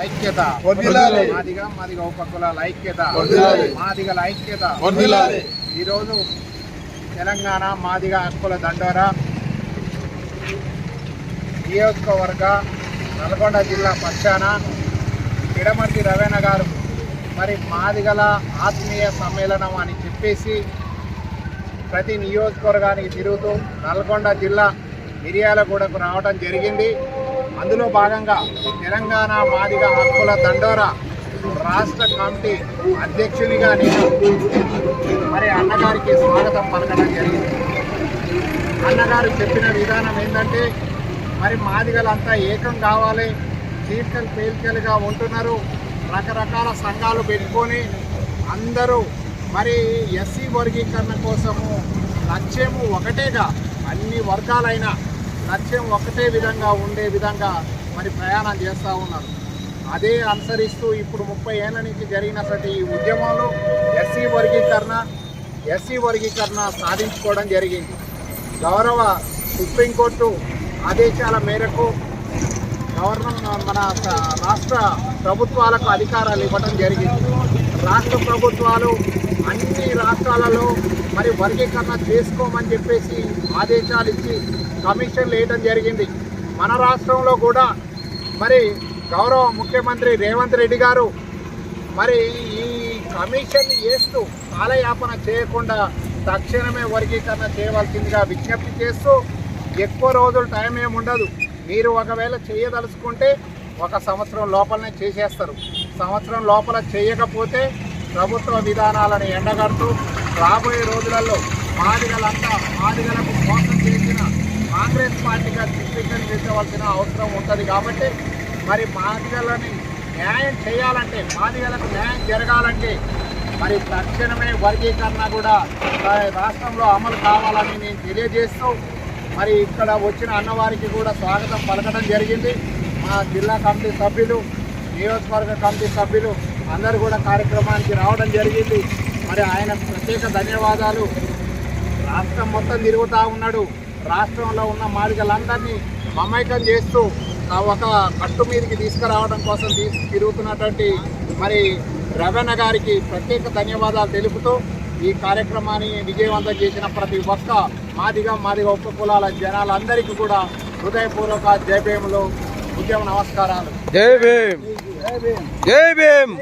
ఐక్యత మాదిగ ఉపకులాల ఐక్యత మాదిగల ఐక్యత. ఈరోజు తెలంగాణ మాదిగ హక్కుల దండోరా నియోజకవర్గ నల్గొండ జిల్లా పక్షాన పిడమర్తి రవీణ గారు మరి మాదిగల ఆత్మీయ సమ్మేళనం అని చెప్పేసి ప్రతి నియోజకవర్గానికి తిరుగుతూ నల్గొండ జిల్లా మిర్యాలగూడకు రావడం జరిగింది. అందులో భాగంగా తెలంగాణ మాదిగ హక్కుల దండోరా రాష్ట్ర కమిటీ అధ్యక్షునిగా నేను మరి అన్నగారికి స్వాగతం పలకడం జరిగింది. అన్నగారు చెప్పిన విధానం ఏంటంటే మరి మాదిగలంతా ఏకం కావాలి, చీలికలు పేలికలుగా ఉంటున్నారు, రకరకాల సంఘాలు పెట్టుకొని అందరూ మరి ఎస్సీ వర్గీకరణ కోసము లక్ష్యము ఒకటేగా, అన్ని వర్గాలైన లక్ష్యం ఒకటే విధంగా ఉండే విధంగా మరి ప్రయాణం చేస్తూ ఉన్నారు. అదే అనుసరిస్తూ ఇప్పుడు 30 ఏళ్ళ నుంచి జరిగినటువంటి ఈ ఉద్యమంలో ఎస్సీ వర్గీకరణ సాధించుకోవడం జరిగింది. గౌరవ సుప్రీంకోర్టు ఆదేశాల మేరకు మన రాష్ట్ర ప్రభుత్వాలకు అధికారాలు ఇవ్వడం జరిగింది. రాష్ట్ర ప్రభుత్వాలు అన్ని రాష్ట్రాలలో మరి వర్గీకరణ చేసుకోమని చెప్పేసి ఆదేశాలు ఇచ్చి కమిషన్లు వేయడం జరిగింది. మన రాష్ట్రంలో కూడా మరి గౌరవ ముఖ్యమంత్రి రేవంత్ రెడ్డి గారు మరి ఈ కమిషన్ వేస్తూ కాలయాపన చేయకుండా తక్షణమే వర్గీకరణ చేయవలసిందిగా విజ్ఞప్తి చేస్తూ, ఎక్కువ రోజులు టైం ఏమి ఉండదు, మీరు ఒకవేళ చేయదలుచుకుంటే 1 సంవత్సరం లోపలనే చేసేస్తారు. సంవత్సరం లోపల చేయకపోతే ప్రభుత్వ విధానాలను ఎండగడుతూ రాబోయే రోజులలో మాదిగలకు మోసం చేసిన కాంగ్రెస్ పార్టీగా చిత్రీకరించవలసిన అవసరం ఉంటుంది. కాబట్టి మరి మాదిగలని న్యాయం చేయాలంటే, మాదిగలకు న్యాయం జరగాలంటే మరి తక్షణమే వర్గీకరణ కూడా రాష్ట్రంలో అమలు కావాలని నేను తెలియజేస్తూ మరి ఇక్కడ వచ్చిన అన్నవారికి కూడా స్వాగతం పలకడం జరిగింది. మా జిల్లా కమిటీ సభ్యులు, నియోజకవర్గ కమిటీ సభ్యులు అందరూ కూడా కార్యక్రమానికి రావడం జరిగింది. మరి ఆయన ప్రత్యేక ధన్యవాదాలు. రాష్ట్రం మొత్తం తిరుగుతూ ఉన్నాడు, రాష్ట్రంలో ఉన్న మాదిగలందరినీ మమైకం చేస్తూ ఒక కట్టు మీదకి తీసుకురావడం కోసం తిరుగుతున్నటువంటి మరి రవీణ గారికి ప్రత్యేక ధన్యవాదాలు తెలుపుతూ ఈ కార్యక్రమాన్ని విజయవంతం చేసిన ప్రతి ఒక్క మాదిగ ఉపకులాల జనాలందరికీ కూడా హృదయపూర్వక జై భీములు, ఉద్యమ నమస్కారాలు. జై భీమ్, జై భీమ్, జై భీమ్.